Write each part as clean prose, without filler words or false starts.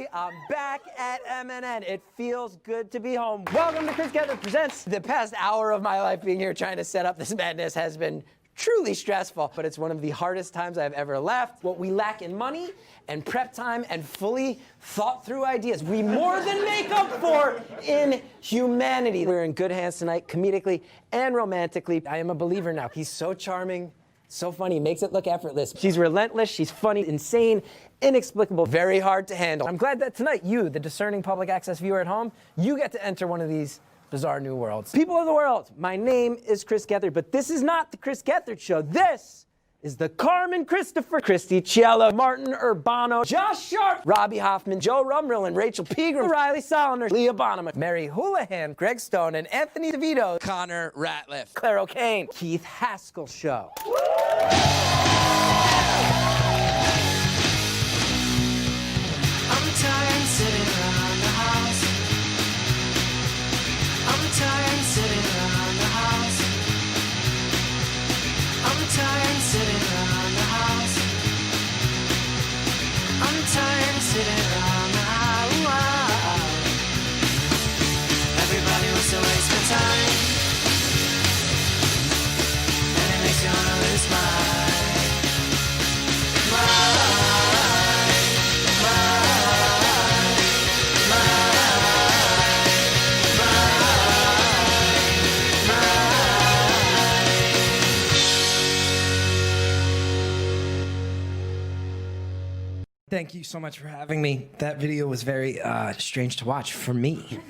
everybody. I'm back at MNN. It feels good to be home. Welcome to Chris Gethard Presents. The past hour of my life being here trying to set up this madness has been truly stressful, but it's one of the hardest times I've ever laughed. What we lack in money and prep time and fully thought through ideas, we more than make up for in humanity. We're in good hands tonight, comedically and romantically. I am a believer now. He's so charming, so funny, makes it look effortless. She's relentless, she's funny, insane, inexplicable, very hard to handle. I'm glad that tonight, you, the discerning public access viewer at home, you get to enter one of these bizarre new worlds. People of the world, my name is Chris Gethard, but this is not the Chris Gethard Show. This is the Carmen Christopher, Christy Cielo, Martin Urbano, Josh Sharp, Robbie Hoffman, Joe Rumrill, and Rachel Pegram, Riley Soliner, Leah Bonham, Mary Houlihan, Greg Stone, and Anthony DeVito, Connor Ratliff, Claire O'Kane, Keith Haskell Show. I'm tired sitting around the house. I'm tired sitting around the house. I'm tired sitting around the house. I'm tired sitting around the house. Everybody wants to waste my time, and it makes me wanna lose my mind. Thank you so much for having me. That video was very strange to watch for me.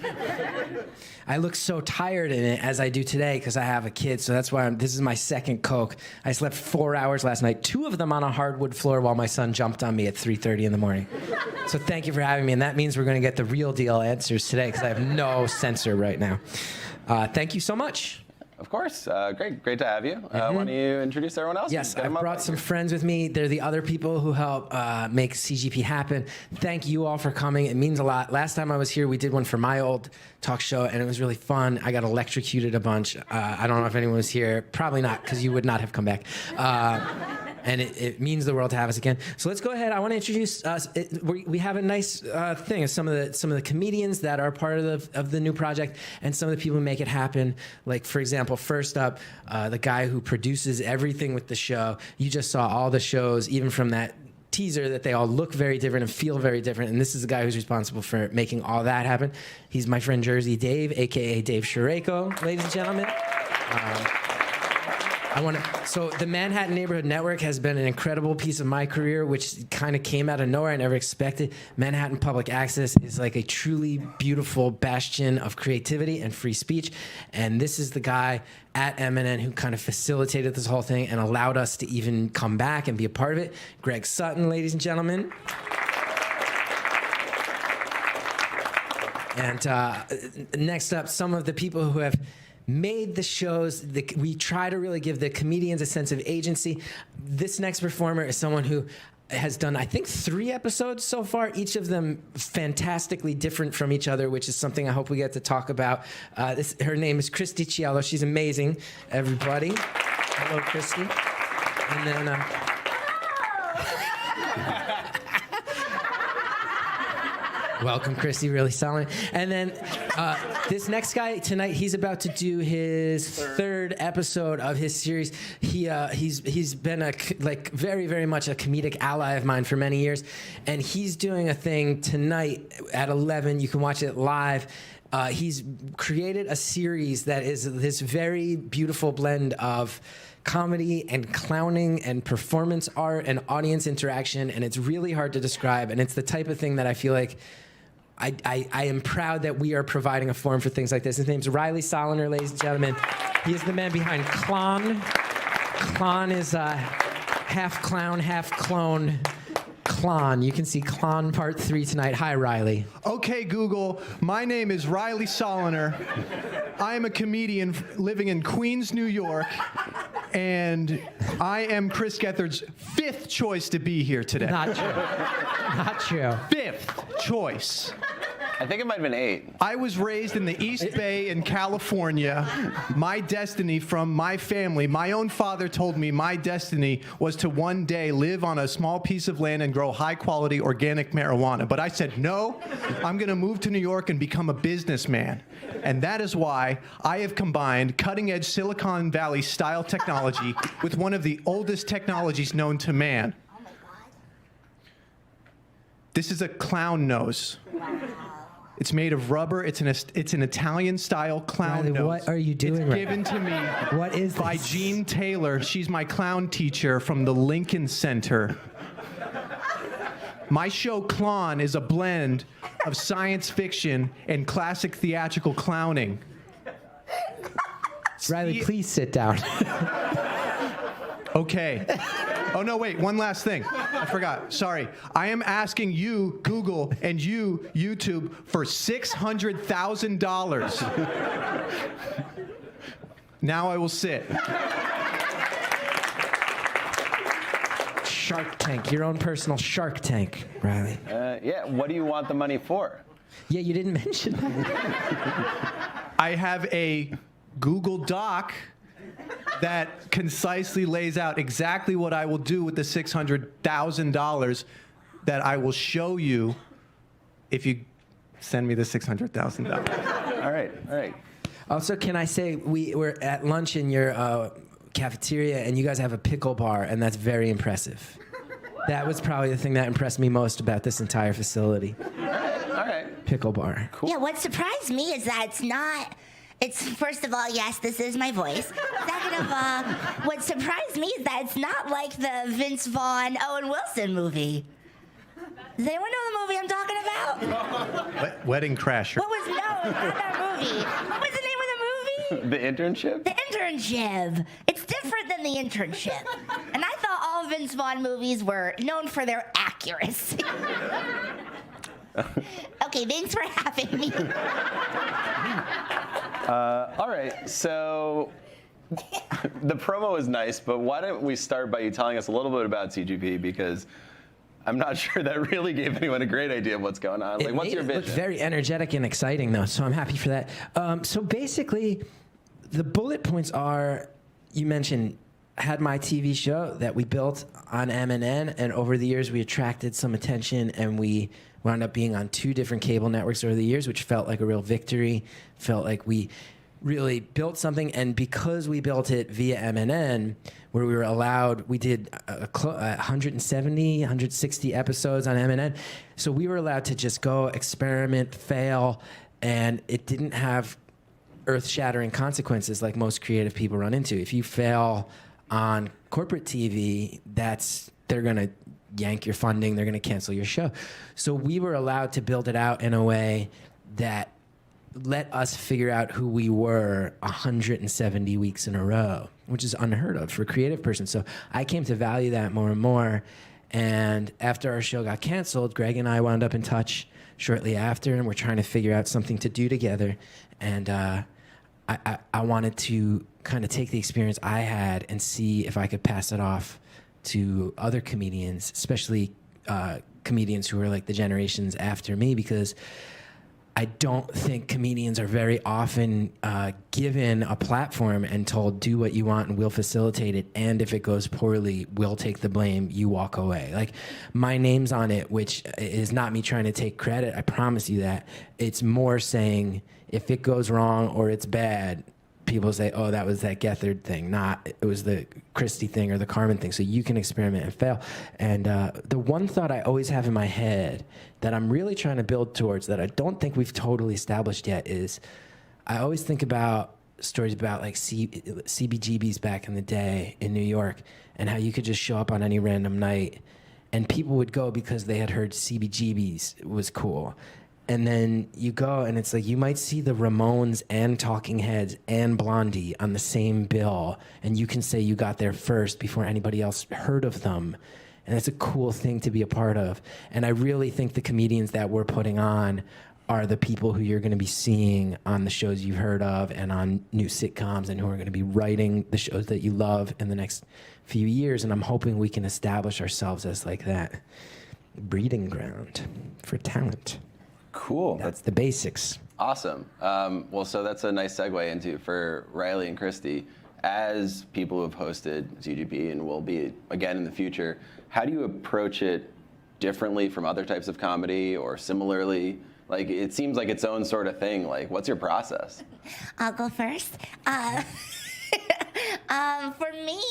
I look so tired in it as I do today because I have a kid, so that's why this is my second Coke. I slept 4 hours last night, 2 of them on a hardwood floor while my son jumped on me at 3:30 in the morning. So thank you for having me, and that means we're going to get the real deal answers today because I have no censor right now. Thank you so much. Of course. Great to have you. Why don't you introduce everyone else? Yes, I brought some friends with me. They're the other people who help make CGP happen. Thank you all for coming. It means a lot. Last time I was here, we did one for my old talk show, and it was really fun. I got electrocuted a bunch. I don't know if anyone was here. Probably not, because you would not have come back. And it means the world to have us again. So let's go ahead. I want to introduce us. We have a nice thing of some of the comedians that are part of the new project, and some of the people who make it happen. Like, for example, first up, the guy who produces everything with the show. You just saw all the shows, even from that teaser, that they all look very different and feel very different. And this is the guy who's responsible for making all that happen. He's my friend Jersey Dave, aka Dave Shareko, ladies and gentlemen. So the Manhattan Neighborhood Network has been an incredible piece of my career, which kind of came out of nowhere. I never expected. Manhattan Public Access is like a truly beautiful bastion of creativity and free speech. And this is the guy at MNN who kind of facilitated this whole thing and allowed us to even come back and be a part of it. Greg Sutton, ladies and gentlemen. And next up, some of the people who have made the shows. We try to really give the comedians a sense of agency. This next performer is someone who has done, I think, 3 episodes so far, each of them fantastically different from each other, which is something I hope we get to talk about. Her name is Christy Cielo. She's amazing, everybody. Hello, Christy. And then... Welcome, Christy, really solid. And then this next guy tonight, he's about to do his third episode of his series. He's been very, very much a comedic ally of mine for many years, and he's doing a thing tonight at 11. You can watch it live. He's created a series that is this very beautiful blend of comedy and clowning and performance art and audience interaction, and it's really hard to describe, and it's the type of thing that I feel like I am proud that we are providing a forum for things like this. His name's Riley Soliner, ladies and gentlemen. He is the man behind Clon. Clon is half clown, half clone. Clon. You can see Clon Part 3 tonight. Hi, Riley. Okay, Google. My name is Riley Soliner. I am a comedian living in Queens, New York, and I am Chris Gethard's 5th choice to be here today. Not true. Not true. 5th choice. I think it might have been 8. I was raised in the East Bay in California. My destiny from my family, my own father told me my destiny was to one day live on a small piece of land and grow high-quality organic marijuana. But I said, no, I'm going to move to New York and become a businessman. And that is why I have combined cutting-edge Silicon Valley-style technology with one of the oldest technologies known to man. This is a clown nose. It's made of rubber. It's an Italian-style clown Riley, nose. what are you doing It's right given to me What is by this? Jean Taylor. She's my clown teacher from the Lincoln Center. My show Clown is a blend of science fiction and classic theatrical clowning. Riley, please sit down. Okay. Oh, no, wait, one last thing. I forgot. Sorry. I am asking you, Google, and you, YouTube, for $600,000. Now I will sit. Shark Tank, your own personal Shark Tank, Riley. Yeah, what do you want the money for? Yeah, you didn't mention that. I have a Google Doc that concisely lays out exactly what I will do with the $600,000 that I will show you if you send me the $600,000. All right. Also, can I say we were at lunch in your cafeteria, and you guys have a pickle bar, and that's very impressive. That was probably the thing that impressed me most about this entire facility. All right. Pickle bar. Cool. Yeah, what surprised me is that it's not. It's first of all, yes, this is my voice. Second of all, what surprised me is that it's not like the Vince Vaughn, Owen Wilson movie. Does anyone know the movie I'm talking about? Wedding Crasher. What was not that movie? What was the name of the movie? The internship? The Internship. It's different than The Internship. And I thought all Vince Vaughn movies were known for their accuracy. Okay, thanks for having me. All right, so the promo is nice, but why don't we start by you telling us a little bit about CGP, because I'm not sure that really gave anyone a great idea of what's going on. Like, what's your It looked vision? very energetic and exciting, though, so I'm happy for that. So basically, the bullet points are, you mentioned, had my TV show that we built on MNN, and over the years we attracted some attention, and we wound up being on 2 different cable networks over the years, which felt like a real victory, felt like we really built something. And because we built it via MNN, where we were allowed, we did 170, 160 episodes on MNN. So we were allowed to just go experiment, fail, and it didn't have earth-shattering consequences like most creative people run into. If you fail on corporate TV, they're gonna yank your funding, they're gonna cancel your show. So we were allowed to build it out in a way that let us figure out who we were 170 weeks in a row, which is unheard of for a creative person. So I came to value that more and more. And after our show got canceled, Greg and I wound up in touch shortly after, and we're trying to figure out something to do together. And I wanted to kind of take the experience I had and see if I could pass it off to other comedians, especially comedians who are like the generations after me, because I don't think comedians are very often given a platform and told, do what you want and we'll facilitate it. And if it goes poorly, we'll take the blame, you walk away. Like, my name's on it, which is not me trying to take credit. I promise you that. It's more saying if it goes wrong or it's bad, people say, oh, that was that Gethard thing, not it was the Christie thing or the Carmen thing. So you can experiment and fail. And the one thought I always have in my head that I'm really trying to build towards, that I don't think we've totally established yet, is I always think about stories about like CBGBs back in the day in New York, and how you could just show up on any random night and people would go because they had heard CBGBs was cool. And then you go, and it's like you might see the Ramones and Talking Heads and Blondie on the same bill, and you can say you got there first before anybody else heard of them. And it's a cool thing to be a part of. And I really think the comedians that we're putting on are the people who you're going to be seeing on the shows you've heard of and on new sitcoms, and who are going to be writing the shows that you love in the next few years. And I'm hoping we can establish ourselves as like that breeding ground for talent. Cool. That's the basics. Awesome. Well, so that's a nice segue into for Riley and Christy. As people who have hosted CGP and will be again in the future, how do you approach it differently from other types of comedy or similarly? Like, it seems like its own sort of thing. Like, what's your process? I'll go first. For me,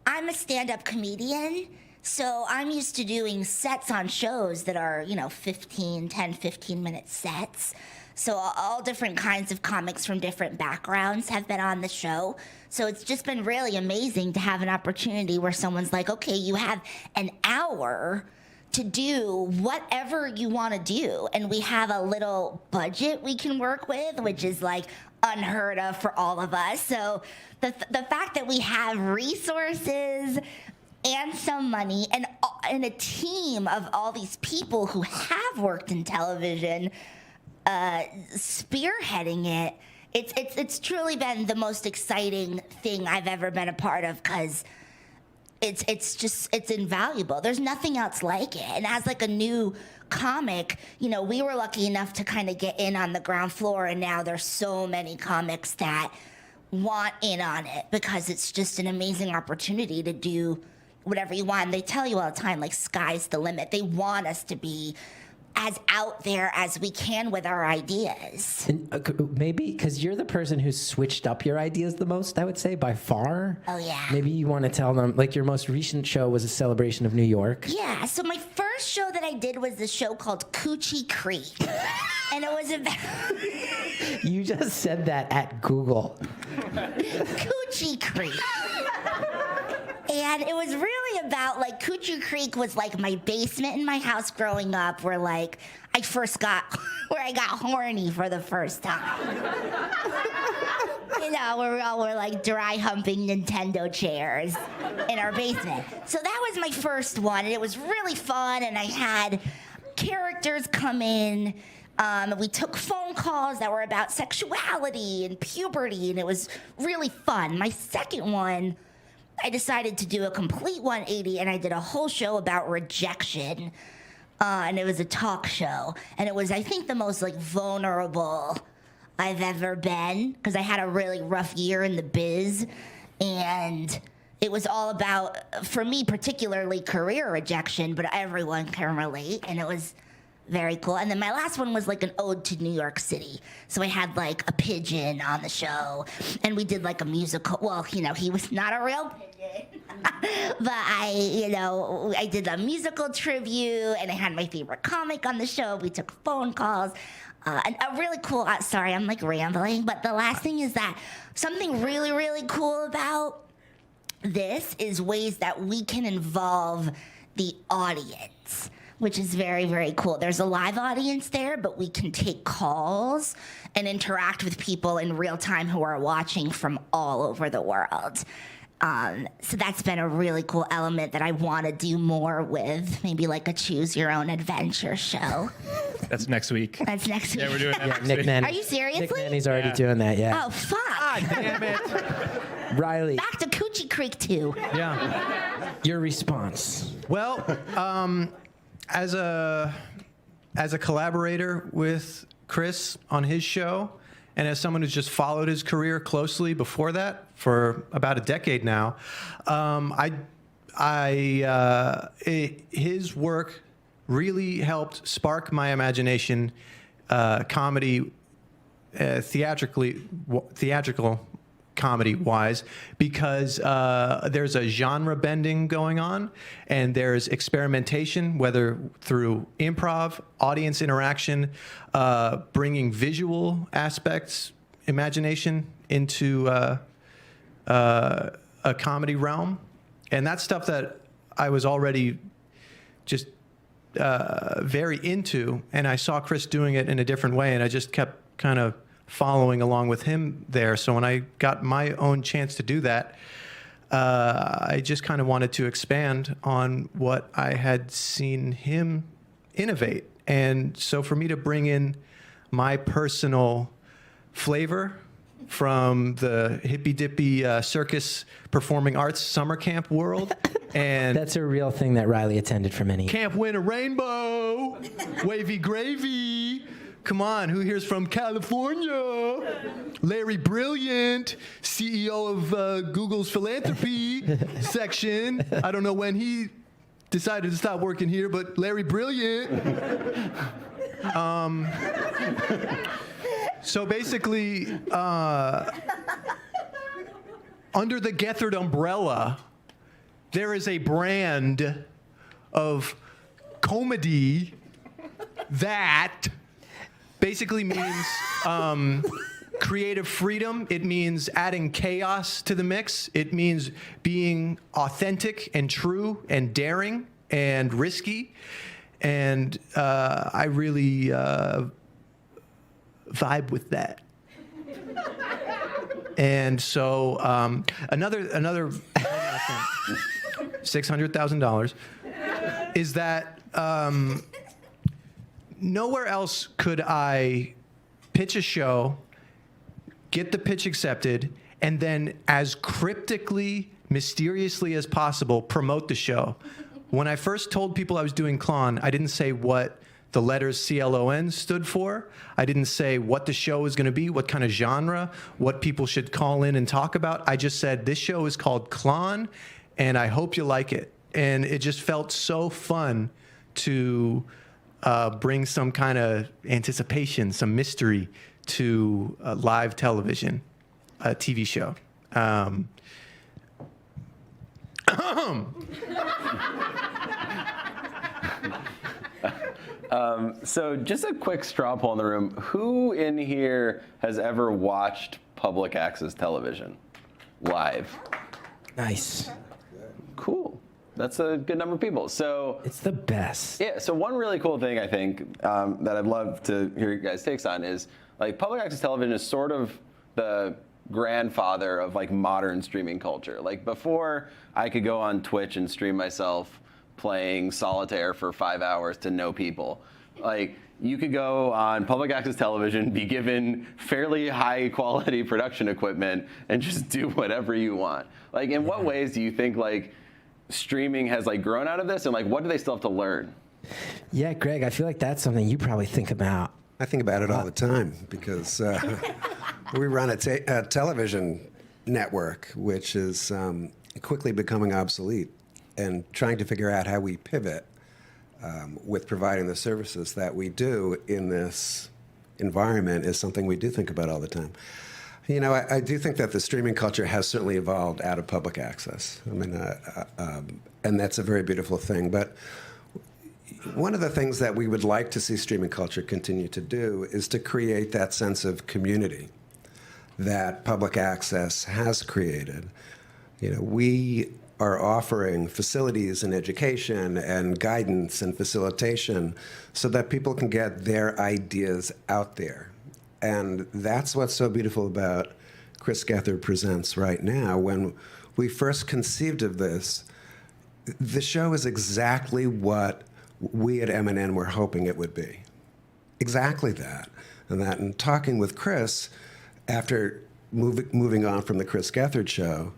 I'm a stand-up comedian, so I'm used to doing sets on shows that are, 10, 15-minute sets. So all different kinds of comics from different backgrounds have been on the show. So it's just been really amazing to have an opportunity where someone's like, okay, you have an hour to do whatever you want to do. And we have a little budget we can work with, which is like unheard of for all of us. So the fact that we have resources and some money and a team of all these people who have worked in television spearheading it, it's truly been the most exciting thing I've ever been a part of, because it's invaluable. There's nothing else like it. And as like a new comic, we were lucky enough to kind of get in on the ground floor, and now there's so many comics that want in on it because it's just an amazing opportunity to do whatever you want. And they tell you all the time, like, sky's the limit. They want us to be as out there as we can with our ideas. And, maybe because you're the person who's switched up your ideas the most, I would say, by far. Oh, yeah. Maybe you want to tell them, like, your most recent show was a celebration of New York. Yeah, so my first show that I did was this show called Coochie Creek. And it was about... You just said that at Google. Coochie Creek. And it was really about, like, Coochie Creek was like my basement in my house growing up, where, like, I got horny for the first time. Where we all were, like, dry humping Nintendo chairs in our basement. So that was my first one, and it was really fun, and I had characters come in. We took phone calls that were about sexuality and puberty, and it was really fun. My second one, I decided to do a complete 180, and I did a whole show about rejection, and it was a talk show, and it was, I think, the most, like, vulnerable I've ever been, because I had a really rough year in the biz, and it was all about, for me particularly, career rejection, but everyone can relate, and it was very cool. And then my last one was like an ode to New York City. So I had like a pigeon on the show, and we did like a musical. Well, he was not a real pigeon, but I did a musical tribute, and I had my favorite comic on the show. We took phone calls. And a really cool, sorry, I'm like rambling, but the last thing is that something really, really cool about this is ways that we can involve the audience, which is very, very cool. There's a live audience there, but we can take calls and interact with people in real time who are watching from all over the world. So that's been a really cool element that I want to do more with, maybe like a choose your own adventure show. That's next week. That's next week. Yeah, we're doing that next Nick week. Manny. Are you seriously? Nick Manny's already doing that, yeah. Oh, fuck. Damn it. Riley, Back to Coochie Creek 2. Yeah. your response. Well, as a collaborator with Chris on his show, and as someone who's just followed his career closely before that for about a decade now, his work really helped spark my imagination, comedy, theatrical comedy wise, because there's a genre bending going on, and there's experimentation, whether through improv, audience interaction, bringing visual aspects, imagination into a comedy realm. And that's stuff that I was already just very into, and I saw Chris doing it in a different way, and I just kept kind of following along with him there. So when I got my own chance to do that, I just kind of wanted to expand on what I had seen him innovate. And so for me to bring in my personal flavor from the hippy-dippy circus performing arts summer camp world. And That's a real thing that Riley attended for many years. Camp Win a Rainbow, Wavy Gravy, Come on, who here's from California? Larry Brilliant, CEO of Google's philanthropy section. I don't know when he decided to stop working here, but Larry Brilliant. So basically, under the Gethard umbrella, there is a brand of comedy that basically means creative freedom. It means adding chaos to the mix. It means being authentic and true and daring and risky. And I really vibe with that. And so another $600,000 is that nowhere else could I pitch a show, get the pitch accepted, and then as cryptically, mysteriously as possible, promote the show. When I first told people I was doing Klon, I didn't say what the letters CLON stood for. I didn't say what the show was going to be, what kind of genre, what people should call in and talk about. I just said, this show is called Klon, and I hope you like it. And it just felt so fun to bring some kind of anticipation, some mystery to live television, a TV show. So just a quick straw poll in the room. Who in here has ever watched public access television live? Nice. Cool. That's a good number of people. So It's the best. yeah, so one really cool thing I think that I'd love to hear your guys' takes on is like public access television is sort of the grandfather of like modern streaming culture. Like before I could go on Twitch and stream myself playing solitaire for 5 hours to no people. Like you could go on public access television, be given fairly high quality production equipment and just do whatever you want. Like in what ways do you think like streaming has like grown out of this, and like what do they still have to learn? Yeah, Greg, I feel like that's something you probably think about. I think about it all the time because we run a television network which is quickly becoming obsolete, and trying to figure out how we pivot with providing the services that we do in this environment is something we do think about all the time. You know, I do think that the streaming culture has certainly evolved out of public access. I mean, and that's a very beautiful thing. But one of the things that we would like to see streaming culture continue to do is to create that sense of community that public access has created. You know, we are offering facilities and education and guidance and facilitation so that people can get their ideas out there. And that's what's so beautiful about Chris Gethard Presents right now. When we first conceived of this, the show is exactly what we at M&N were hoping it would be. Exactly that. And talking with Chris, after moving on from the Chris Gethard show,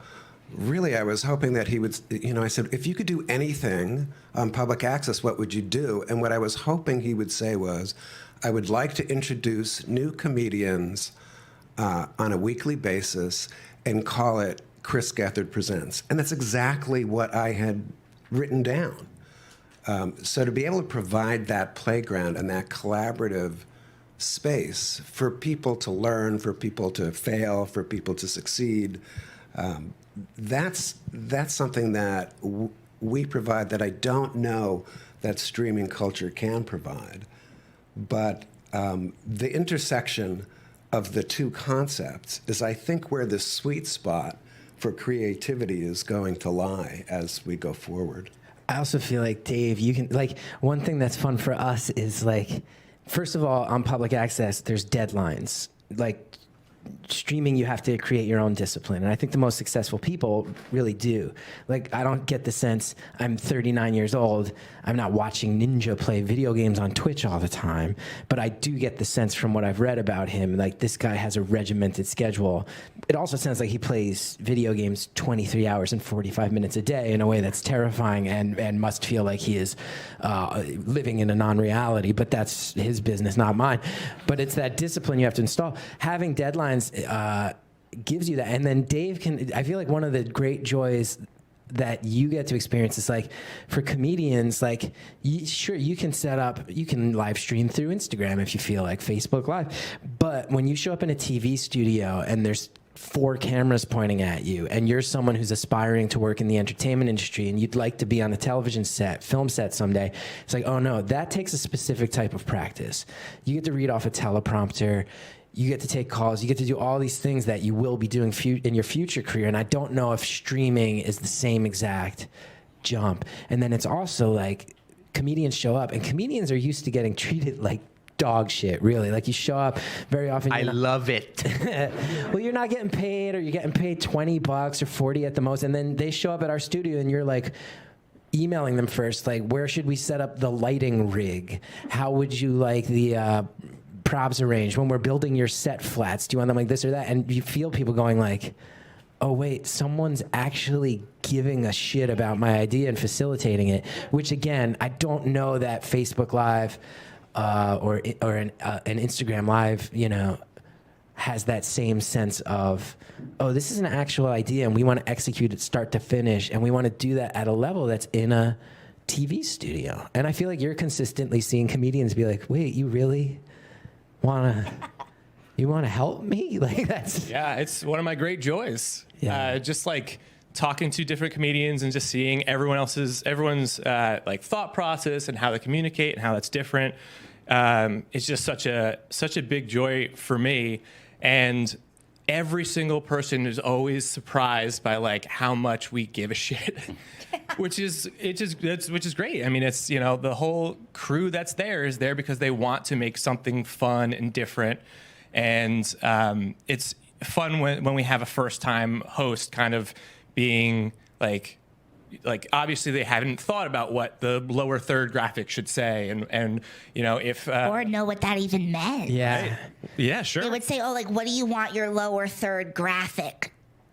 really I was hoping that he would, you know, I said, if you could do anything on public access, what would you do? And what I was hoping he would say was, I would like to introduce new comedians on a weekly basis and call it Chris Gethard Presents. And that's exactly what I had written down. So to be able to provide that playground and that collaborative space for people to learn, for people to fail, for people to succeed, that's something that we provide that I don't know that streaming culture can provide. But the intersection of the two concepts is, I think, where the sweet spot for creativity is going to lie as we go forward. I also feel like, Dave, you can, like, one thing that's fun for us is, like, first of all, on public access, there's deadlines. Like, streaming, you have to create your own discipline. And I think the most successful people really do. Like, I don't get the sense, I'm 39 years old, I'm not watching Ninja play video games on Twitch all the time, but I do get the sense from what I've read about him, like, this guy has a regimented schedule. It also sounds like he plays video games 23 hours and 45 minutes a day in a way that's terrifying and must feel like he is living in a non-reality, but that's his business, not mine. But it's that discipline you have to install. Having deadlines gives you that. And then Dave I feel like one of the great joys that you get to experience is, like, for comedians, like, sure, you can live stream through Instagram if you feel like, Facebook Live. But when you show up in a TV studio and there's 4 cameras pointing at you, and you're someone who's aspiring to work in the entertainment industry, and you'd like to be on a television set, film set someday, it's like, oh no, that takes a specific type of practice. You get to read off a teleprompter, you get to take calls, you get to do all these things that you will be doing in your future career, and I don't know if streaming is the same exact jump. And then it's also like, comedians show up, and comedians are used to getting treated like dog shit, really. Like, you show up very often. I love it. Well, you're not getting paid, or you're getting paid $20 or 40 at the most, and then they show up at our studio, and you're like emailing them first, like, where should we set up the lighting rig? How would you like the props arranged? When we're building your set flats, do you want them like this or that? And you feel people going like, oh wait, someone's actually giving a shit about my idea and facilitating it. Which, again, I don't know that Facebook Live or an Instagram Live, has that same sense of, oh, this is an actual idea and we want to execute it start to finish, and we want to do that at a level that's in a TV studio. And I feel like you're consistently seeing comedians be like, wait, you really want to help me? Like, that's... Yeah, it's one of my great joys. Yeah. Just like talking to different comedians and just seeing everyone's like thought process and how they communicate and how that's different. It's just such a big joy for me. And every single person is always surprised by, like, how much we give a shit, which is great. I mean, it's, the whole crew that's there is there because they want to make something fun and different. And it's fun when we have a first time host kind of being like obviously they haven't thought about what the lower third graphic should say, and if or know what that even meant. Yeah. right? Yeah, sure. They would say, oh, like, what do you want your lower third graphic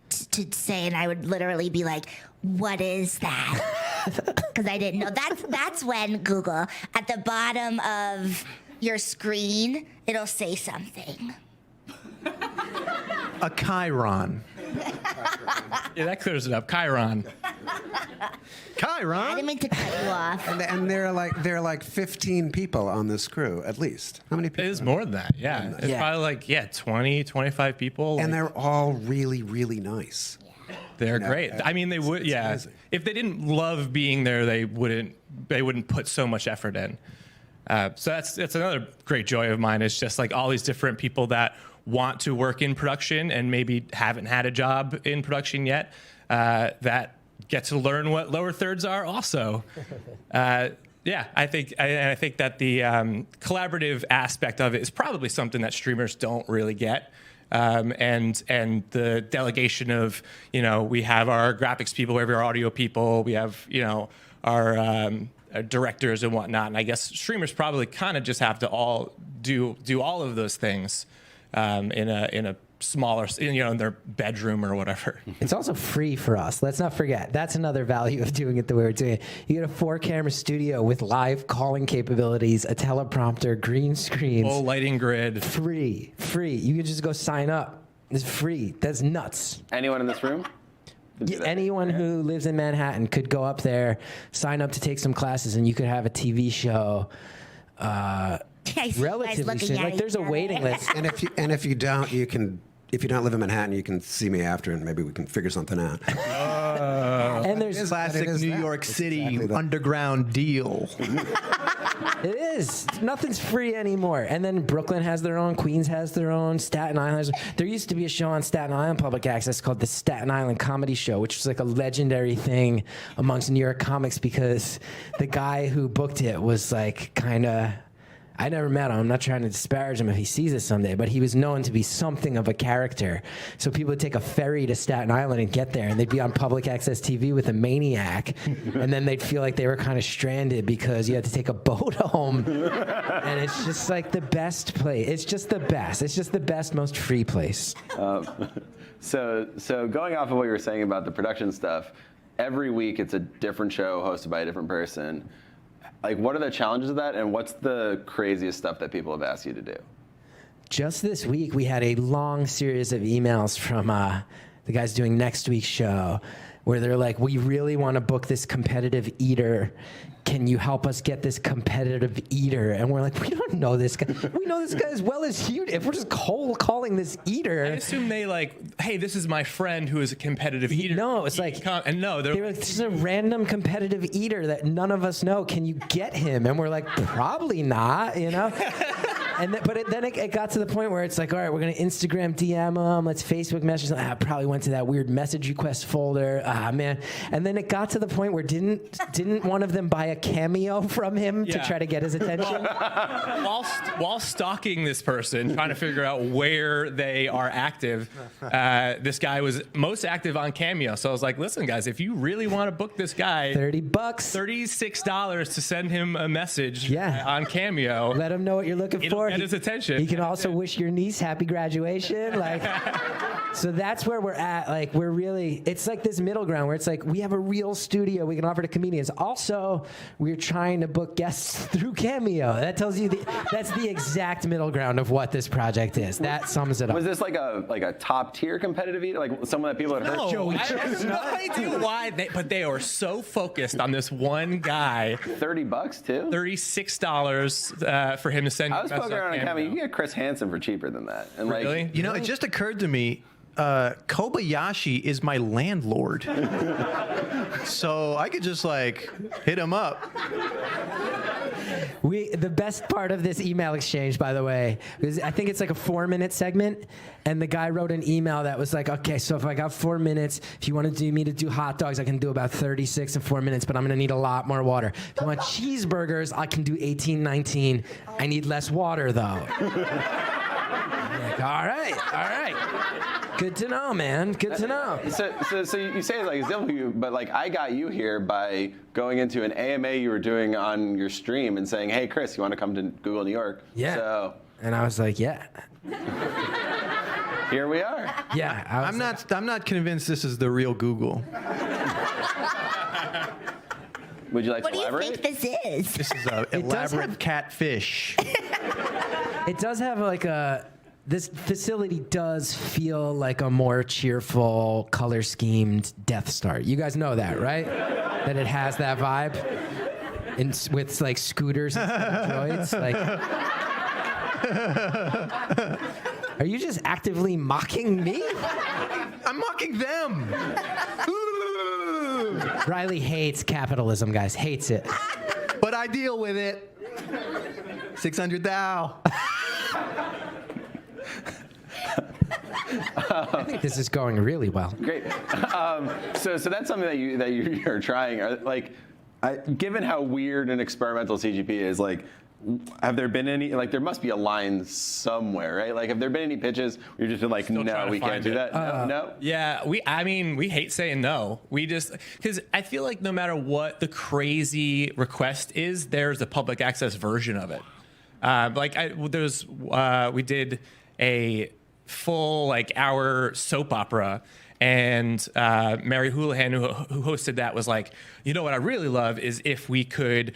to say? And I would literally be like, what is that? Because I didn't know. That's when Google, at the bottom of your screen, it'll say something. A chyron. Yeah, that clears it up. Chiron. Chyron? I didn't mean to cut you off. And there are like 15 people on this crew, at least. How many people? It is more than that. Yeah. It's probably like 20, 25 people. And like, they're all really, really nice. they're great. I mean, they would. Yeah. Amazing. If they didn't love being there, they wouldn't put so much effort in. So that's another great joy of mine. Is just like all these different people that want to work in production and maybe haven't had a job in production yet, that get to learn what lower thirds are also. Yeah, I think that the collaborative aspect of it is probably something that streamers don't really get. And the delegation of, we have our graphics people, we have our audio people, we have, our directors and whatnot. And I guess streamers probably kind of just have to all do all of those things in a smaller, in their bedroom or whatever. It's also free for us. Let's not forget. That's another value of doing it the way we're doing it. You get a 4-camera studio with live calling capabilities, a teleprompter, green screens. Full lighting grid. Free. You can just go sign up. It's free. That's nuts. Anyone in this room? Anyone who lives in Manhattan could go up there, sign up to take some classes, and you could have a TV show. Relatively soon. Like, there's a waiting list. And if you don't, you can. If you don't live in Manhattan, you can see me after, and maybe we can figure something out. And there's Classic New York City exactly underground deal. It is. Nothing's free anymore. And then Brooklyn has their own, Queens has their own, Staten Island has. There used to be a show on Staten Island Public Access called the Staten Island Comedy Show, which was like a legendary thing amongst New York comics because the guy who booked it was like kind of, I never met him. I'm not trying to disparage him if he sees this someday, but he was known to be something of a character. So people would take a ferry to Staten Island and get there, and they'd be on public access TV with a maniac, and then they'd feel like they were kind of stranded because you had to take a boat home. And it's just like the best place. It's just the best. It's just the best, most free place. So going off of what you were saying about the production stuff, every week it's a different show hosted by a different person. Like, what are the challenges of that, and what's the craziest stuff that people have asked you to do? Just this week, we had a long series of emails from the guys doing next week's show where they're like, we really want to book this competitive eater. Can you help us get this competitive eater? And we're like, we don't know this guy. We know this guy as well as you. If we're just cold calling this eater. I assume they like, hey, this is my friend who is a competitive eater. No, it's like, and no, they were like, this is a random competitive eater that none of us know. Can you get him? And we're like, probably not, you know? Then it got to the point where it's like, all right, we're going to Instagram DM him. Let's Facebook message him. I probably went to that weird message request folder. Man. And then it got to the point where didn't one of them buy a cameo from him to try to get his attention? While stalking this person, trying to figure out where they are active, this guy was most active on Cameo. So I was like, listen, guys, if you really want to book this guy, $30. $36 to send him a message on Cameo. Let him know what you're looking for. Get his attention. He can also wish your niece happy graduation. Like, so that's where we're at. Like, we're really, it's like this middle ground where it's like, we have a real studio we can offer to comedians. Also, we're trying to book guests through Cameo. That tells you that's the exact middle ground of what this project is. That sums it up. Was this like a top tier competitive eater, like someone that people had heard? No, I have no idea why. But they are so focused on this one guy. $30 too. $36 for him to send. I was poking around on Cameo. You can get Chris Hansen for cheaper than that. And really? like, You know, it just occurred to me, Kobayashi is my landlord. So I could just like hit him up. The best part of this email exchange, by the way, is I think it's like a 4-minute segment, and the guy wrote an email that was like, okay, so if I got 4 minutes, if you want me to do hot dogs, I can do about 36 in 4 minutes, but I'm gonna need a lot more water. If you want cheeseburgers, I can do 18, 19. I need less water though. I'm like, all right. Good to know, man. Good to know. So you say it's like it's difficult for you, but like I got you here by going into an AMA you were doing on your stream and saying, hey, Chris, you want to come to Google New York? Yeah. So And I was like, yeah. Here we are. Yeah. I'm not convinced this is the real Google. Would you like What to do you elaborate? think this is? This is an elaborate catfish. It does have like this facility does feel like a more cheerful, color-schemed Death Star. You guys know that, right? That it has that vibe, with like scooters instead of droids. Like, are you just actively mocking me? I'm mocking them. Riley hates capitalism, guys. Hates it. But I deal with it. 600 thou. I think this is going really well. Great. So that's something that you're trying. Like, given how weird and experimental CGP is, like, have there been any, like, there must be a line somewhere, right? Like, have there been any pitches where you've just been like, Still no, trying to we can't find do it. that? No? Yeah, we hate saying no. We just, because I feel like no matter what the crazy request is, there's a public access version of it. We did a full like hour soap opera, and Mary Houlihan, who hosted that, was like, you know what I really love is if we could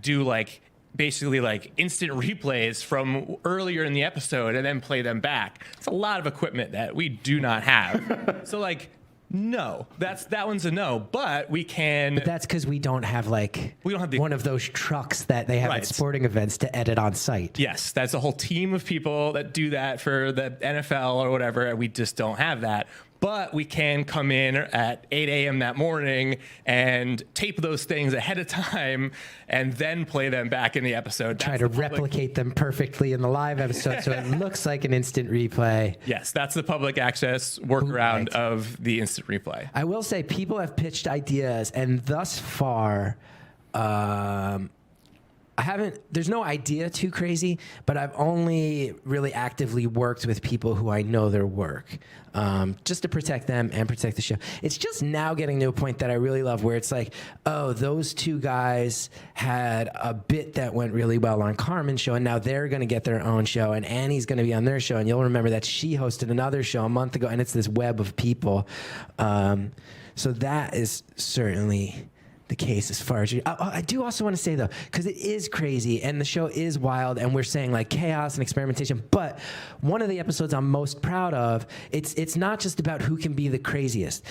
do like basically like instant replays from earlier in the episode and then play them back. It's a lot of equipment that we do not have. So like, no, that one's a no, but we can. But that's because we don't have one of those trucks that they have at sporting events to edit on site. Yes, that's a whole team of people that do that for the NFL or whatever, and we just don't have that. But we can come in at 8 a.m. that morning and tape those things ahead of time and then play them back in the episode. Try to replicate them perfectly in the live episode so it looks like an instant replay. Yes, that's the public access workaround of the instant replay. I will say people have pitched ideas, and thus far, I there's no idea too crazy, but I've only really actively worked with people who I know their work, just to protect them and protect the show. It's just now getting to a point that I really love where it's like, oh, those two guys had a bit that went really well on Carmen's show, and now they're going to get their own show, and Annie's going to be on their show, and you'll remember that she hosted another show a month ago, and it's this web of people. So that is certainly the case as far as I do also want to say though, because it is crazy and the show is wild and we're saying like chaos and experimentation, but one of the episodes I'm most proud of, it's not just about who can be the craziest.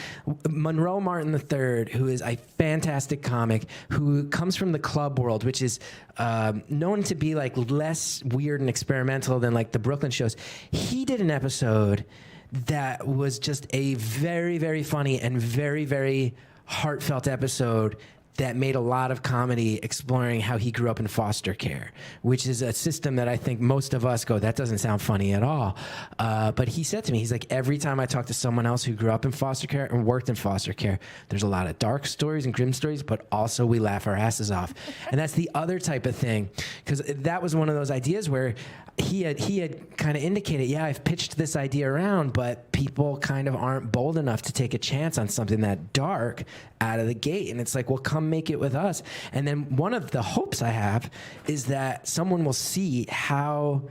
Monroe Martin III, who is a fantastic comic who comes from the club world, which is known to be like less weird and experimental than like the Brooklyn shows. He did an episode that was just a very, very funny and very, very heartfelt episode that made a lot of comedy exploring how he grew up in foster care, which is a system that I think most of us go, that doesn't sound funny at all. But he said to me, he's like, every time I talk to someone else who grew up in foster care and worked in foster care, there's a lot of dark stories and grim stories, but also we laugh our asses off. And that's the other type of thing, because that was one of those ideas where he had kind of indicated, yeah, I've pitched this idea around, but people kind of aren't bold enough to take a chance on something that dark out of the gate. And it's like, well, come make it with us. And then one of the hopes I have is that someone will see how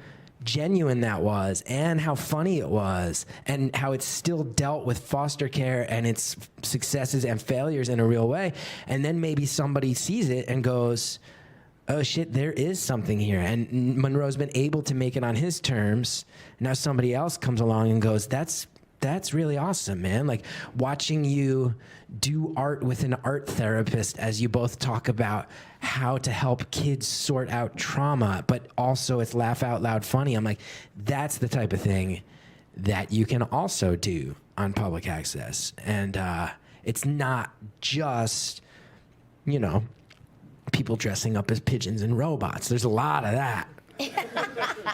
genuine that was and how funny it was and how it still dealt with foster care and its successes and failures in a real way. And then maybe somebody sees it and goes, oh shit, there is something here. And Monroe's been able to make it on his terms. Now somebody else comes along and goes, that's really awesome, man. Like watching you do art with an art therapist as you both talk about how to help kids sort out trauma, but also it's laugh out loud funny. I'm like, that's the type of thing that you can also do on public access. And it's not just, people dressing up as pigeons and robots. There's a lot of that.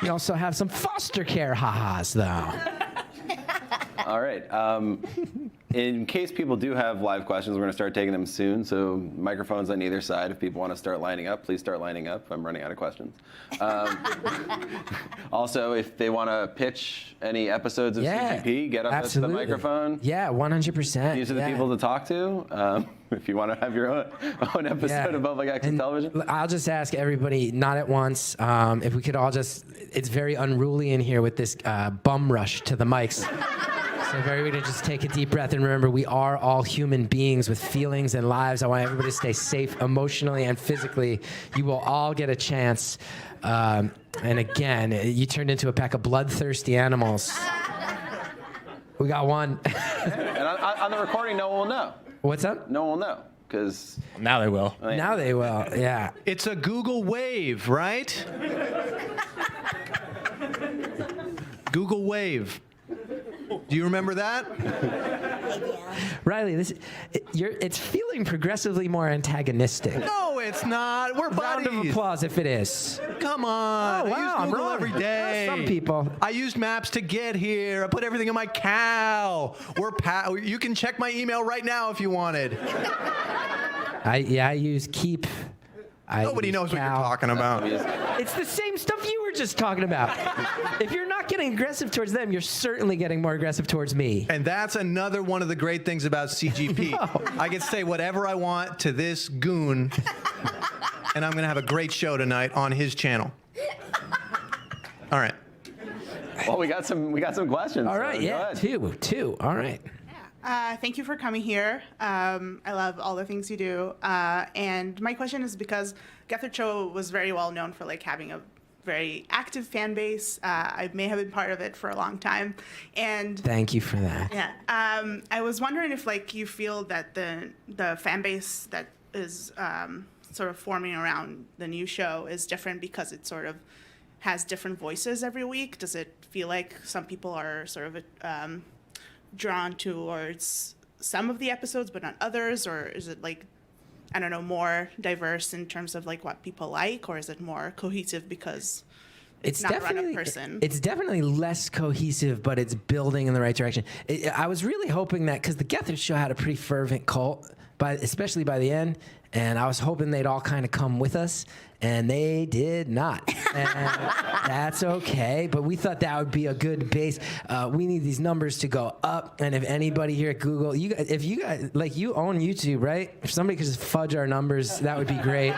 You also have some foster care ha-has, though. All right. In case people do have live questions, we're going to start taking them soon. So microphones on either side. If people want to start lining up, please start lining up. I'm running out of questions. Also, if they want to pitch any episodes of CGP, get up to the microphone. Yeah, 100%. These are the people to talk to. If you want to have your own episode of Public Access Television. I'll just ask everybody, not at once, if we could all just, it's very unruly in here with this bum rush to the mics. So if everybody just take a deep breath and remember we are all human beings with feelings and lives. I want everybody to stay safe emotionally and physically. You will all get a chance. And again, you turned into a pack of bloodthirsty animals. We got one. And on the recording, no one will know. What's up? No one will know. Because now they will. Now they will, yeah. It's a Google Wave, right? Google Wave. Do you remember that? Riley, it's feeling progressively more antagonistic. No, it's not. We're buddies. Round of applause if it is. Come on. Oh, wow, I use I'm Google wrong. every day. Some people. I used maps to get here. I put everything in my cow. You can check my email right now if you wanted. I use Keep. Nobody knows what you're talking about. It's the same stuff you were just talking about. If you're not getting aggressive towards them, you're certainly getting more aggressive towards me. And that's another one of the great things about CGP. No. I can say whatever I want to this goon, and I'm going to have a great show tonight on his channel. All right. Well, we got some questions. All right, yeah, two. All right. Thank you for coming here. I love all the things you do. And my question is because Gethard Show was very well known for having a very active fan base. I may have been part of it for a long time. And thank you for that. Yeah. I was wondering if you feel that the fan base that is sort of forming around the new show is different because it sort of has different voices every week. Does it feel like some people are sort of drawn towards some of the episodes but not others, or is it more diverse in terms of what people like, or is it more cohesive because it's not run a person? It's definitely less cohesive, but it's building in the right direction. I was really hoping that because the Gethard Show had a pretty fervent cult especially by the end. And I was hoping they'd all kind of come with us, and they did not. And that's okay, but we thought that would be a good base. We need these numbers to go up, and if anybody here at Google, if you guys, like, you own YouTube, right? If somebody could just fudge our numbers, that would be great.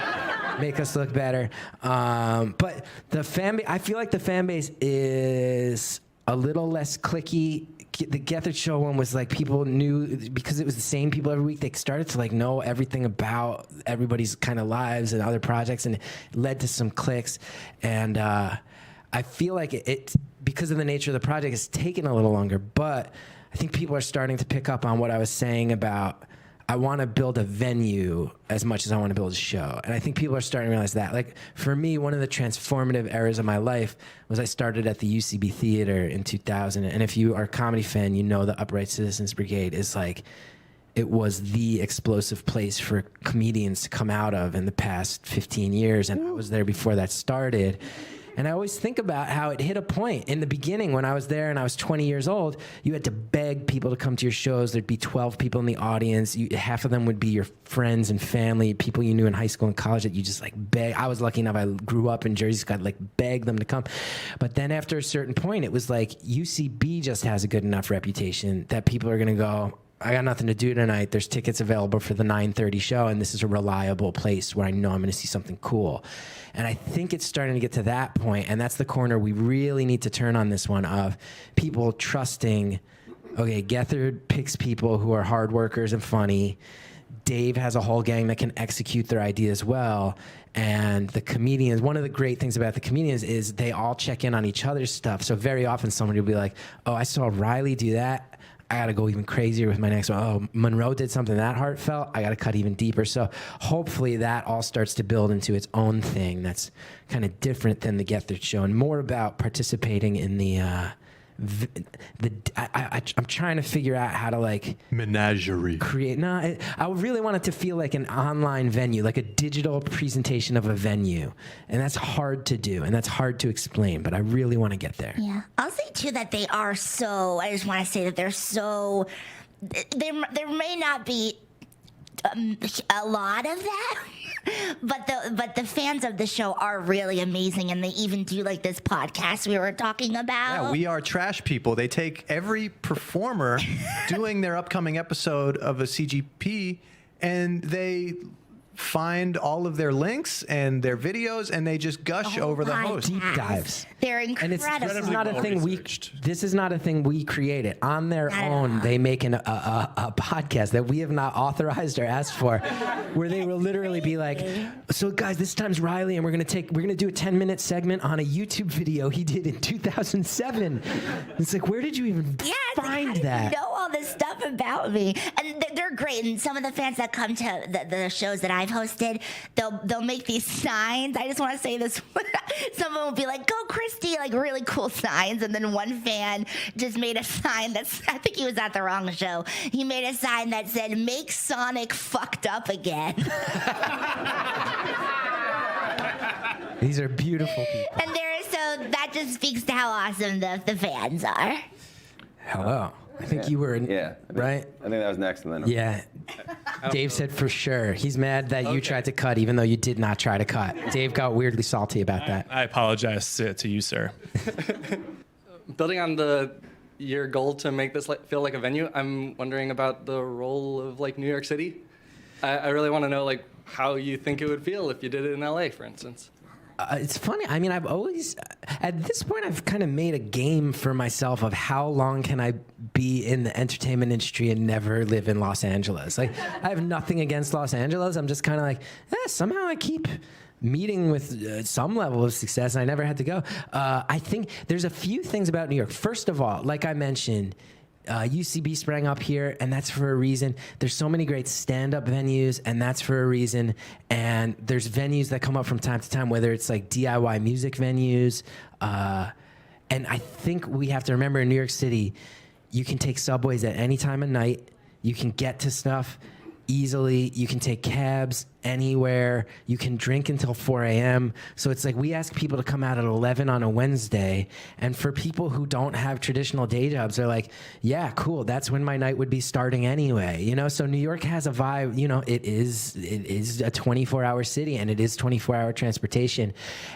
Make us look better. But the fan base, I feel like the fan base is a little less cliquey. The Gethard show one was like people knew, because it was the same people every week, they started to like know everything about everybody's kind of lives and other projects, and it led to some clicks. And I feel like it because of the nature of the project, it's taken a little longer, but I think people are starting to pick up on what I was saying about I want to build a venue as much as I want to build a show. And I think people are starting to realize that. Like, for me, one of the transformative eras of my life was I started at the UCB Theater in 2000. And if you are a comedy fan, you know the Upright Citizens Brigade is like, it was the explosive place for comedians to come out of in the past 15 years. And I was there before that started. And I always think about how it hit a point. In the beginning, when I was there and I was 20 years old, you had to beg people to come to your shows. There'd be 12 people in the audience. Half of them would be your friends and family, people you knew in high school and college that you just like beg. I was lucky enough, I grew up in Jersey, so I'd like beg them to come. But then after a certain point, it was like UCB just has a good enough reputation that people are going to go, I got nothing to do tonight. There's tickets available for the 9:30 show, and this is a reliable place where I know I'm going to see something cool. And I think it's starting to get to that point, and that's the corner we really need to turn on this one, of people trusting, okay, Gethard picks people who are hard workers and funny. Dave has a whole gang that can execute their ideas well. And the comedians, one of the great things about the comedians is they all check in on each other's stuff. So very often somebody will be like, oh, I saw Riley do that. I got to go even crazier with my next one. Oh, Monroe did something that heartfelt. I got to cut even deeper. So hopefully that all starts to build into its own thing that's kind of different than the Gethard show and more about participating in the I'm trying to figure out how to like Menagerie. Create. No, I really want it to feel like an online venue, like a digital presentation of a venue, and that's hard to do and that's hard to explain. But I really want to get there. Yeah, I'll say too that they are so. I just want to say that they're so. There may not be a lot of that. But the fans of the show are really amazing, and they even do like this podcast we were talking about. Yeah, we are trash people. They take every performer doing their upcoming episode of a CGP, and they find all of their links and their videos, and they just gush over the host. Deep dives. They're And incredible. this is not a thing this is not a thing we created on their own. They make a podcast that we have not authorized or asked for, where they will literally be like, "So guys, this time's Riley, and we're gonna do a 10-minute segment on a YouTube video he did in 2007." It's like, where did you even find that? Know all this stuff about me, and they're great. And some of the fans that come to the shows that I've hosted, they'll make these signs. I just want to say this. Someone will be like, "Go Christy," like really cool signs, and then one fan just made a sign that's, I think he was at the wrong show. He made a sign that said, "Make Sonic fucked up again." These are beautiful people. And so that just speaks to how awesome the fans are. Hello. I think you were, right? I think that was next, and then Yeah. Dave said for sure. He's mad that you tried to cut, even though you did not try to cut. Dave got weirdly salty about that. I apologize to you, sir. Building on your goal to make this feel like a venue, I'm wondering about the role of like New York City. I really want to know like how you think it would feel if you did it in LA, for instance. It's funny. I mean, I've always, at this point, I've kind of made a game for myself of how long can I be in the entertainment industry and never live in Los Angeles. Like, I have nothing against Los Angeles. I'm just kind of like, somehow I keep meeting with some level of success, and I never had to go. I think there's a few things about New York. First of all, like I mentioned, UCB sprang up here, and that's for a reason. There's so many great stand-up venues, and that's for a reason. And there's venues that come up from time to time, whether it's like DIY music venues. And I think we have to remember in New York City, you can take subways at any time of night. You can get to stuff. easily. You can take cabs anywhere. You can drink until 4 a.m. So it's like we ask people to come out at 11 on a Wednesday. And for people who don't have traditional day jobs, they're like, yeah, cool. That's when my night would be starting anyway. You know, so New York has a vibe. You know, it is a 24-hour city, and it is 24-hour transportation.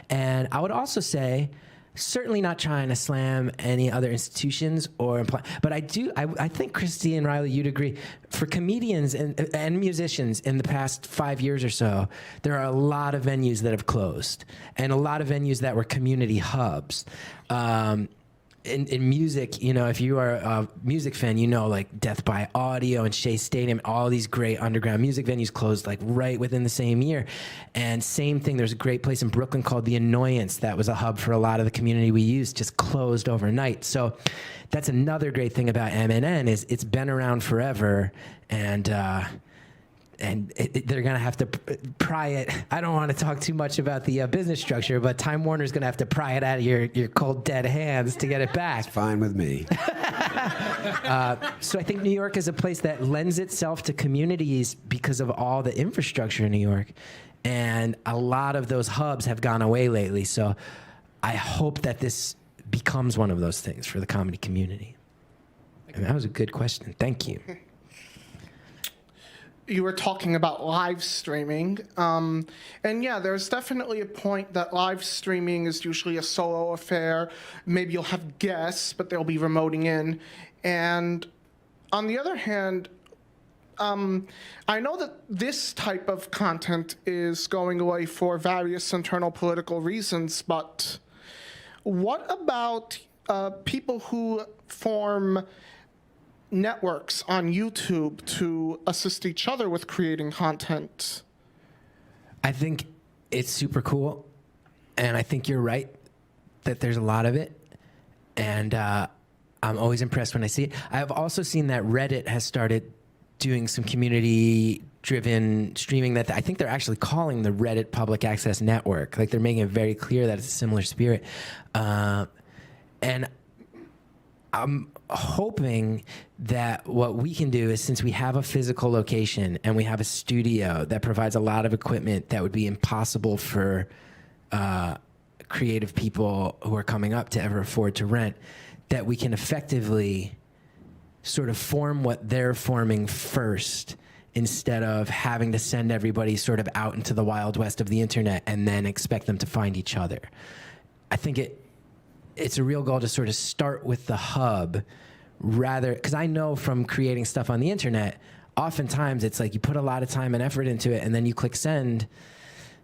And I would also say, certainly not trying to slam any other institutions or imply, but I think Christy and Riley, you'd agree, for comedians and musicians in the past 5 years or so, there are a lot of venues that have closed and a lot of venues that were community hubs. In music, you know, if you are a music fan, you know, like Death by Audio and Shea Stadium, all these great underground music venues closed like right within the same year. And same thing, there's a great place in Brooklyn called The Annoyance that was a hub for a lot of the community we used, just closed overnight. So that's another great thing about MNN is it's been around forever, and they're going to have to pry it. I don't want to talk too much about the business structure, but Time Warner's going to have to pry it out of your cold, dead hands to get it back. It's fine with me. So I think New York is a place that lends itself to communities because of all the infrastructure in New York. And a lot of those hubs have gone away lately. So I hope that this becomes one of those things for the comedy community. And that was a good question. Thank you. You were talking about live streaming. And yeah, there's definitely a point that live streaming is usually a solo affair. Maybe you'll have guests, but they'll be remoting in. And on the other hand, I know that this type of content is going away for various internal political reasons, but what about people who form networks on YouTube to assist each other with creating content? I think it's super cool, and I think you're right that there's a lot of it, and I'm always impressed when I see it. I've also seen that Reddit has started doing some community-driven streaming that I think they're actually calling the Reddit Public Access Network. Like, they're making it very clear that it's a similar spirit. And I'm hoping that what we can do is, since we have a physical location and we have a studio that provides a lot of equipment that would be impossible for creative people who are coming up to ever afford to rent, that we can effectively sort of form what they're forming first instead of having to send everybody sort of out into the wild west of the internet and then expect them to find each other. I think it's a real goal to sort of start with the hub rather, because I know from creating stuff on the internet, oftentimes it's like you put a lot of time and effort into it and then you click send,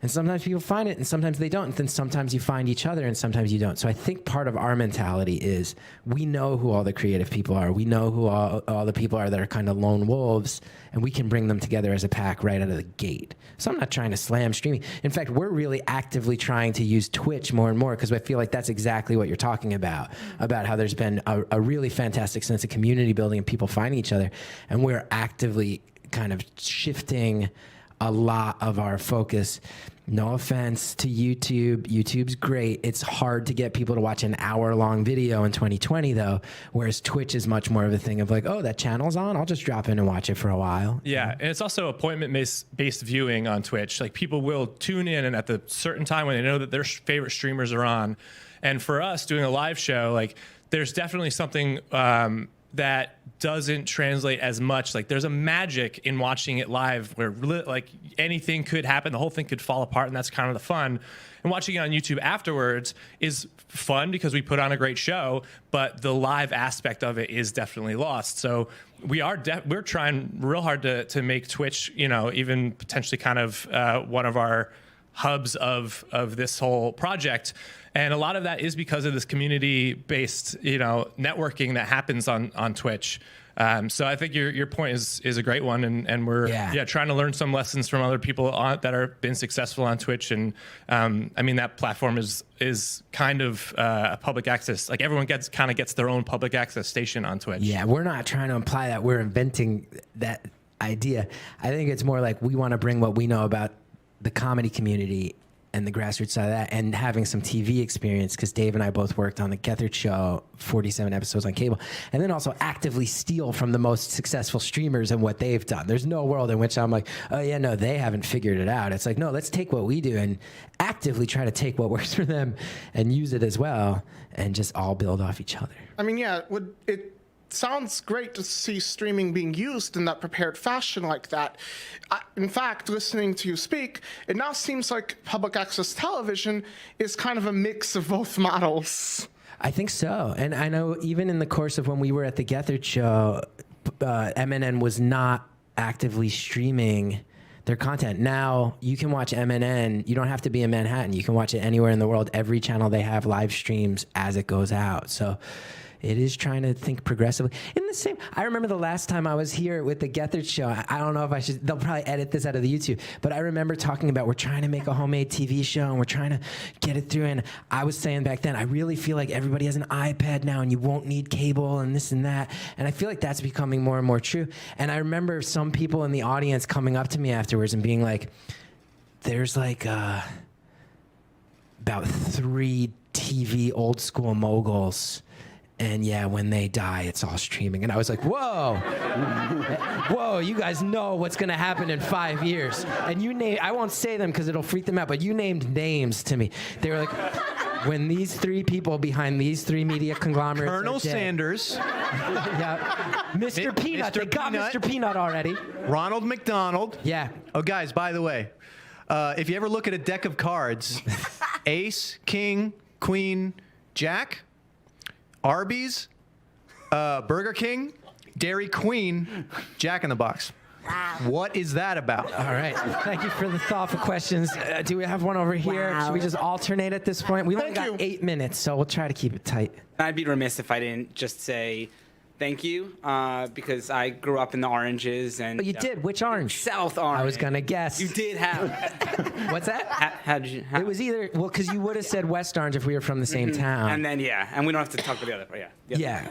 and sometimes people find it and sometimes they don't, and then sometimes you find each other and sometimes you don't. So I think part of our mentality is we know who all the creative people are. We know who all the people are that are kind of lone wolves, and we can bring them together as a pack right out of the gate. So I'm not trying to slam streaming. In fact, we're really actively trying to use Twitch more and more because I feel like that's exactly what you're talking about how there's been a really fantastic sense of community building and people finding each other. And we're actively kind of shifting a lot of our focus. No offense to YouTube. YouTube's great. It's hard to get people to watch an hour-long video in 2020, though, whereas Twitch is much more of a thing of like, oh, that channel's on? I'll just drop in and watch it for a while. Yeah, and it's also appointment-based viewing on Twitch. Like, people will tune in and at the certain time when they know that their favorite streamers are on. And for us, doing a live show, like, there's definitely something that doesn't translate as much. Like, there's a magic in watching it live where like anything could happen, the whole thing could fall apart, and that's kind of the fun. And watching it on YouTube afterwards is fun because we put on a great show, but the live aspect of it is definitely lost. So we're trying real hard to make Twitch, you know, even potentially kind of one of our hubs of this whole project. And a lot of that is because of this community-based, you know, networking that happens on Twitch. So I think your point is a great one, and we're trying to learn some lessons from other people that are been successful on Twitch. And I mean, that platform is kind of a public access. Like, everyone gets their own public access station on Twitch. Yeah, we're not trying to imply that we're inventing that idea. I think it's more like we want to bring what we know about the comedy community and the grassroots side of that, and having some TV experience, because Dave and I both worked on the Gethard show, 47 episodes on cable, and then also actively steal from the most successful streamers and what they've done. There's no world in which I'm like, oh yeah, no, they haven't figured it out. It's like, no, let's take what we do and actively try to take what works for them and use it as well, and just all build off each other. I mean, yeah, it sounds great to see streaming being used in that prepared fashion like that. In fact, listening to you speak, it now seems like public access television is kind of a mix of both models. I think so. And I know even in the course of when we were at the Gethard show, MNN was not actively streaming their content. Now you can watch MNN. You don't have to be in Manhattan. You can watch it anywhere in the world. Every channel they have live streams as it goes out. So it is trying to think progressively. In the same, I remember the last time I was here with the Gethard show. I don't know if I should. They'll probably edit this out of the YouTube. But I remember talking about we're trying to make a homemade TV show and we're trying to get it through. And I was saying back then, I really feel like everybody has an iPad now and you won't need cable and this and that. And I feel like that's becoming more and more true. And I remember some people in the audience coming up to me afterwards and being like, "There's like about 3 TV old school moguls. And yeah, when they die, it's all streaming." And I was like, whoa, whoa, you guys know what's gonna happen in 5 years. And you name, I won't say them because it'll freak them out, but you named names to me. They were like, when these 3 people behind these 3 media conglomerates Colonel are dead. Sanders. Yeah. Mr. Peanut, they got Mr. Peanut already. Ronald McDonald. Yeah. Oh, guys, by the way, if you ever look at a deck of cards, ace, king, queen, jack, Arby's, Burger King, Dairy Queen, Jack in the Box. Wow. What is that about? All right. Thank you for the thoughtful questions. Do we have one over here? Wow. Should we just alternate at this point? We've only got 8 minutes, so we'll try to keep it tight. I'd be remiss if I didn't just say thank you, because I grew up in the Oranges and. But you did. Which orange? South Orange. I was gonna guess. You did have. What's that? How did you? It was either because you would have said West Orange if we were from the same town. And then and we don't have to talk about the other part. Yeah.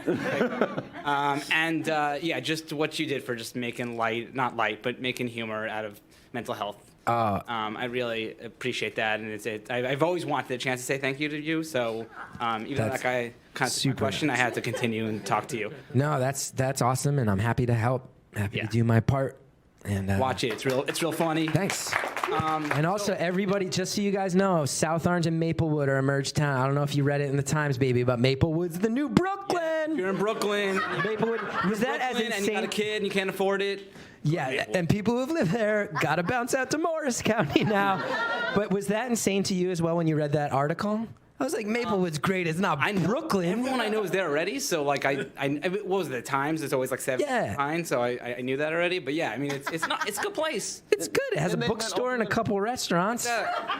Yeah. Just what you did for just making not light, but making humor out of mental health. I really appreciate that, and I've always wanted a chance to say thank you to you. So even though that guy kind of my question, I had to continue and talk to you. No, that's awesome, and I'm happy to help. Happy to do my part. And watch it. It's real funny. Thanks. And also, everybody, just so you guys know, South Orange and Maplewood are a merged town. I don't know if you read it in the Times, baby, but Maplewood's the new Brooklyn. Yeah, you're in Brooklyn. Maplewood. Was that as insane? And you got a kid and you can't afford it. Yeah, and people who've lived there gotta bounce out to Morris County now. But was that insane to you as well when you read that article? I was like, Maplewood's great. It's not Brooklyn. Everyone I know is there already. So like, what was it, the Times? It's always like 7 behind. So I knew that already. But yeah, I mean, it's a good place. It's good. It has a bookstore and a couple restaurants.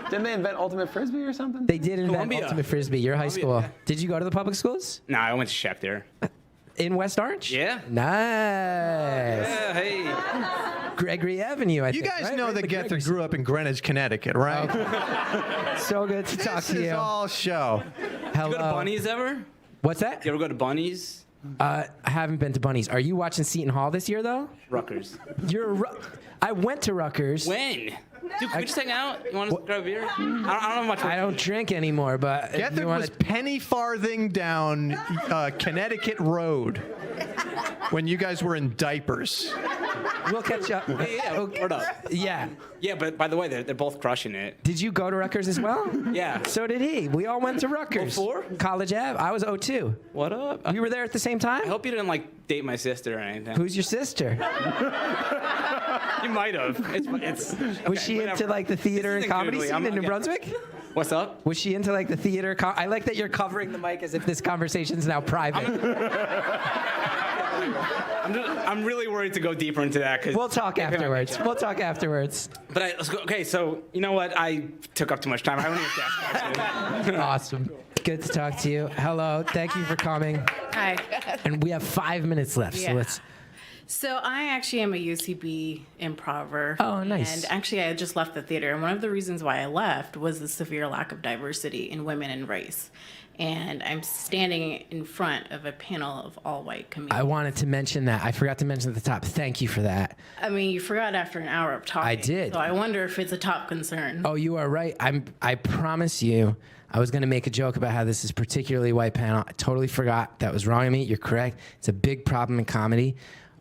Didn't they invent Ultimate Frisbee or something? They did invent Ultimate Frisbee. Your high school. Yeah. Did you go to the public schools? No, I went to Shep there. In West Orange? Yeah. Nice. Yeah, hey. Gregory Avenue, I think. You guys know that Gethard Gregory's. grew up in Greenwich, Connecticut, right? So good to talk to you. This is all show. Hello. You go to Bunnies ever? What's that? You ever go to Bunnies? I haven't been to Bunnies. Are you watching Seton Hall this year, though? Rutgers. I went to Rutgers. When? Dude, can we just hang out? You want to grab a beer? I don't know much. I don't drink anymore, but Gethard was penny farthing down Connecticut Road when you guys were in diapers. We'll catch up. Word up. Yeah. Yeah, but by the way, they're both crushing it. Did you go to Rutgers as well? Yeah. So did he. We all went to Rutgers. 04? College Ave. I was 02. What up? You were there at the same time? I hope you didn't like date my sister or anything. Who's your sister? You might have. Was she into like the theater and comedy scene in New Brunswick? What's up? Was she into like the theater? I like that you're covering the mic as if this conversation's now private. I'm really worried to go deeper into that because we'll talk afterwards. We'll talk afterwards. But let's go. Okay, so you know what? I took up too much time. I don't need to ask. Awesome. Good to talk to you. Hello. Thank you for coming. Hi. And we have 5 minutes left, so let's. So I actually am a UCB improver. Oh, nice. And actually, I had just left the theater, and one of the reasons why I left was the severe lack of diversity in women and race. And I'm standing in front of a panel of all white comedians. I wanted to mention that. I forgot to mention at the top. Thank you for that. I mean, you forgot after an hour of talking. I did. So I wonder if it's a top concern. Oh, you are right. I promise you, I was going to make a joke about how this is particularly white panel. I totally forgot. That was wrong of me. You're correct. It's a big problem in comedy.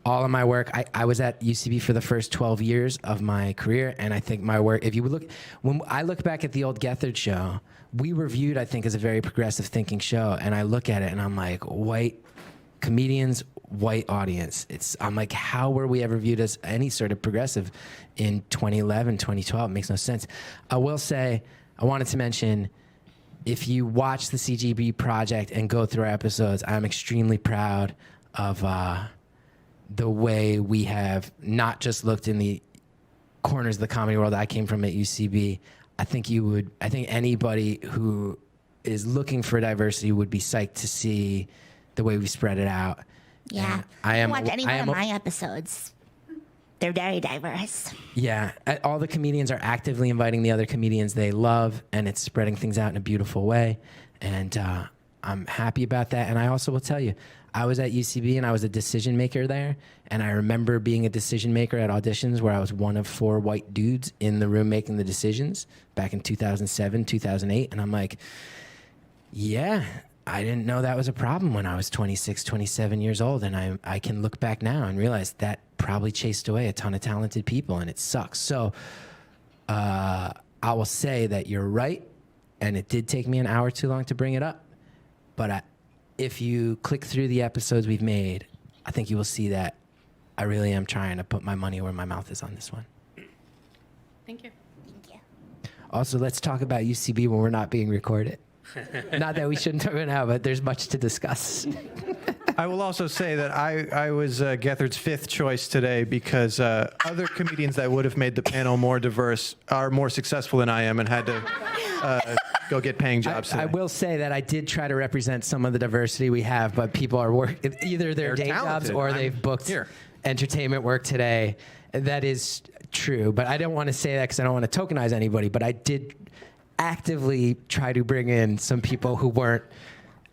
All of my work, I was at UCB for the first 12 years of my career, and I think my work, if you would look, when I look back at the old Gethard show, we were viewed, I think, as a very progressive thinking show, and I look at it and I'm like, white comedians, white audience. I'm like, how were we ever viewed as any sort of progressive in 2011, 2012? It makes no sense. I will say, I wanted to mention, if you watch the CGB project and go through our episodes, I'm extremely proud of the way we have not just looked in the corners of the comedy world I came from at UCB. I think anybody who is looking for diversity would be psyched to see the way we spread it out. Yeah. Watch any one of my episodes. They're very diverse. Yeah. All the comedians are actively inviting the other comedians they love, and it's spreading things out in a beautiful way. And I'm happy about that. And I also will tell you, I was at UCB and I was a decision maker there. And I remember being a decision maker at auditions where I was one of 4 white dudes in the room making the decisions back in 2007, 2008. And I'm like, yeah, I didn't know that was a problem when I was 26, 27 years old. And I can look back now and realize that probably chased away a ton of talented people, and it sucks. So I will say that you're right. And it did take me an hour too long to bring it up. But if you click through the episodes we've made, I think you will see that I really am trying to put my money where my mouth is on this one. Thank you. Also, let's talk about UCB when we're not being recorded. Not that we shouldn't talk about now, but there's much to discuss. I will also say that I was Gethard's 5th choice today because other comedians that would have made the panel more diverse are more successful than I am and had to go get paying jobs today. I will say that I did try to represent some of the diversity we have, but people are either their day jobs or they've booked entertainment work today. That is true, but I don't want to say that because I don't want to tokenize anybody, but I did actively try to bring in some people who weren't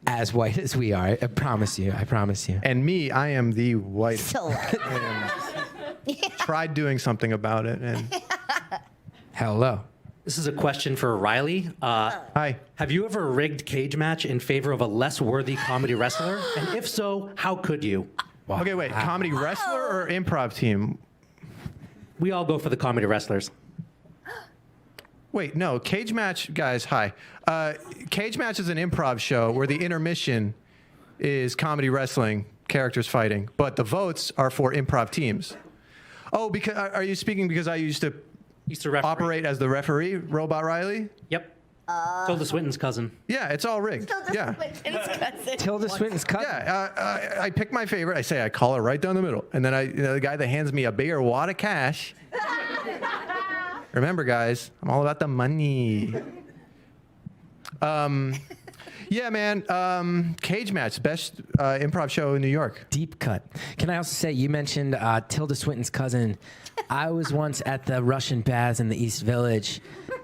as white as we are. I promise you. I promise you. And me, I am the white. So tried doing something about it. And hello. This is a question for Riley. Hi. Have you ever rigged cage match in favor of a less worthy comedy wrestler? And if so, how could you? Wow. Okay, wait. Comedy wrestler or improv team? We all go for the comedy wrestlers. Wait, no. Cage match, guys, hi. Cage match is an improv show where the intermission is comedy wrestling, characters fighting, but the votes are for improv teams. Oh, because are you speaking because I used to operate as the referee, Robot Riley? Yep. Tilda Swinton's cousin. Yeah, it's all rigged. Tilda Swinton's cousin. Yeah, I pick my favorite. I say I call it right down the middle, and then the guy that hands me a bigger wad of cash. Remember, guys, I'm all about the money. Yeah, man. Cage match, best improv show in New York. Deep cut. Can I also say, you mentioned Tilda Swinton's cousin. I was once at the Russian baths in the East Village,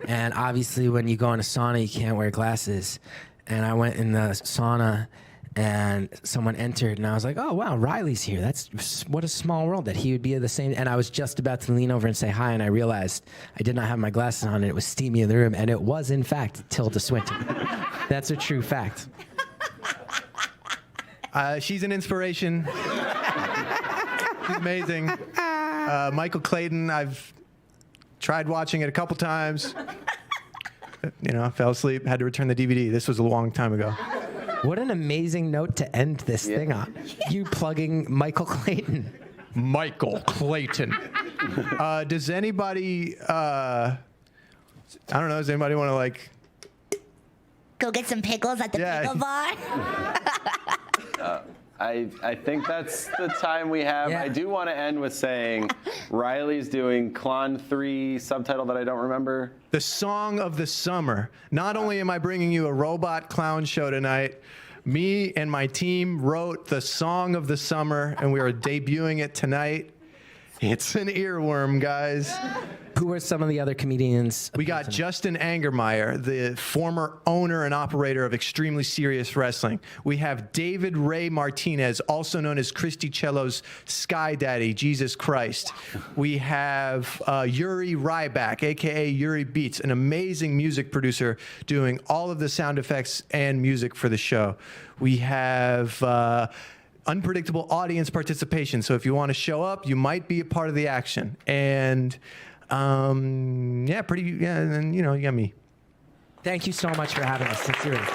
and obviously when you go in a sauna, you can't wear glasses. And I went in the sauna, and someone entered, and I was like, oh, wow, Riley's here. What a small world that he would be the same. And I was just about to lean over and say hi, and I realized I did not have my glasses on, and it was steamy in the room, and it was, in fact, Tilda Swinton. That's a true fact. She's an inspiration. She's amazing. Michael Clayton, I've tried watching it a couple times. Fell asleep, had to return the DVD. This was a long time ago. What an amazing note to end this thing on. You plugging Michael Clayton. Michael Clayton. Does anybody, I don't know, does anybody want to go get some pickles at the pickle bar? I think that's the time we have. Yeah. I do want to end with saying Riley's doing Clon 3 subtitle that I don't remember. The Song of the Summer. Not only am I bringing you a robot clown show tonight, Me and my team wrote the song of the summer, and we are debuting it tonight. It's an earworm, guys. Who are some of the other comedians? We got Justin Angermeyer, the former owner and operator of Extremely Serious Wrestling. We have David Ray Martinez, also known as Christy Cello's Sky Daddy, Jesus Christ. We have Yuri Ryback, a.k.a. Yuri Beats, an amazing music producer doing all of the sound effects and music for the show. We have unpredictable audience participation. So if you want to show up, you might be a part of the action. And and then, you got me. Thank you so much for having us, sincerely.